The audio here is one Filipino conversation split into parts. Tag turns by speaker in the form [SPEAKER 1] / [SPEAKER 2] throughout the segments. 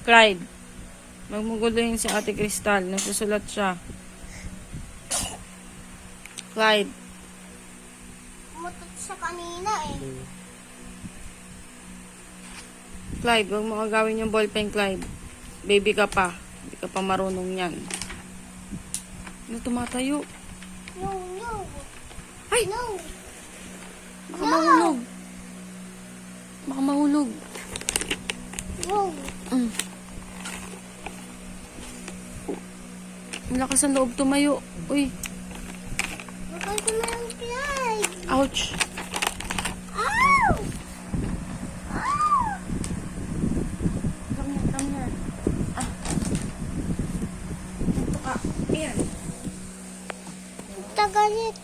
[SPEAKER 1] Clyde. Magmuguluhin si Ate Crystal. Nagsusulat siya. Clyde.
[SPEAKER 2] Umutot siya kanina eh.
[SPEAKER 1] Clyde, huwag mo agawin yung ballpen, Clyde. Baby ka pa. Hindi ka pa marunong yan. Ano tumatayo?
[SPEAKER 2] No, no.
[SPEAKER 1] Ay!
[SPEAKER 2] No.
[SPEAKER 1] Baka mahulog. Baka mahulog.
[SPEAKER 2] No.
[SPEAKER 1] Malakas ang loob tumayo. Uy.
[SPEAKER 2] Bakal ko na yung Clyde.
[SPEAKER 1] Ouch.
[SPEAKER 2] Ow!
[SPEAKER 1] Come here, come here. Ah. Ito ka. Ayan.
[SPEAKER 2] Tagalit.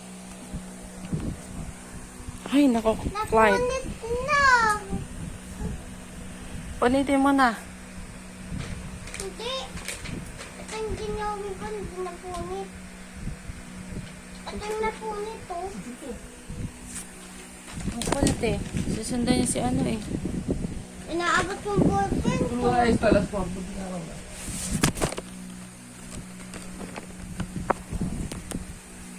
[SPEAKER 1] Ay, nako, Clyde.
[SPEAKER 2] Napunit na.
[SPEAKER 1] Punitin mo na.
[SPEAKER 2] Hindi. Ito yung ginawin ko, hindi napunit. Ito yung napunit oh.
[SPEAKER 1] Ang kulit eh. Susundan niya si ano eh.
[SPEAKER 2] Inaabot yung ballpen ko.
[SPEAKER 3] Ay, talas po.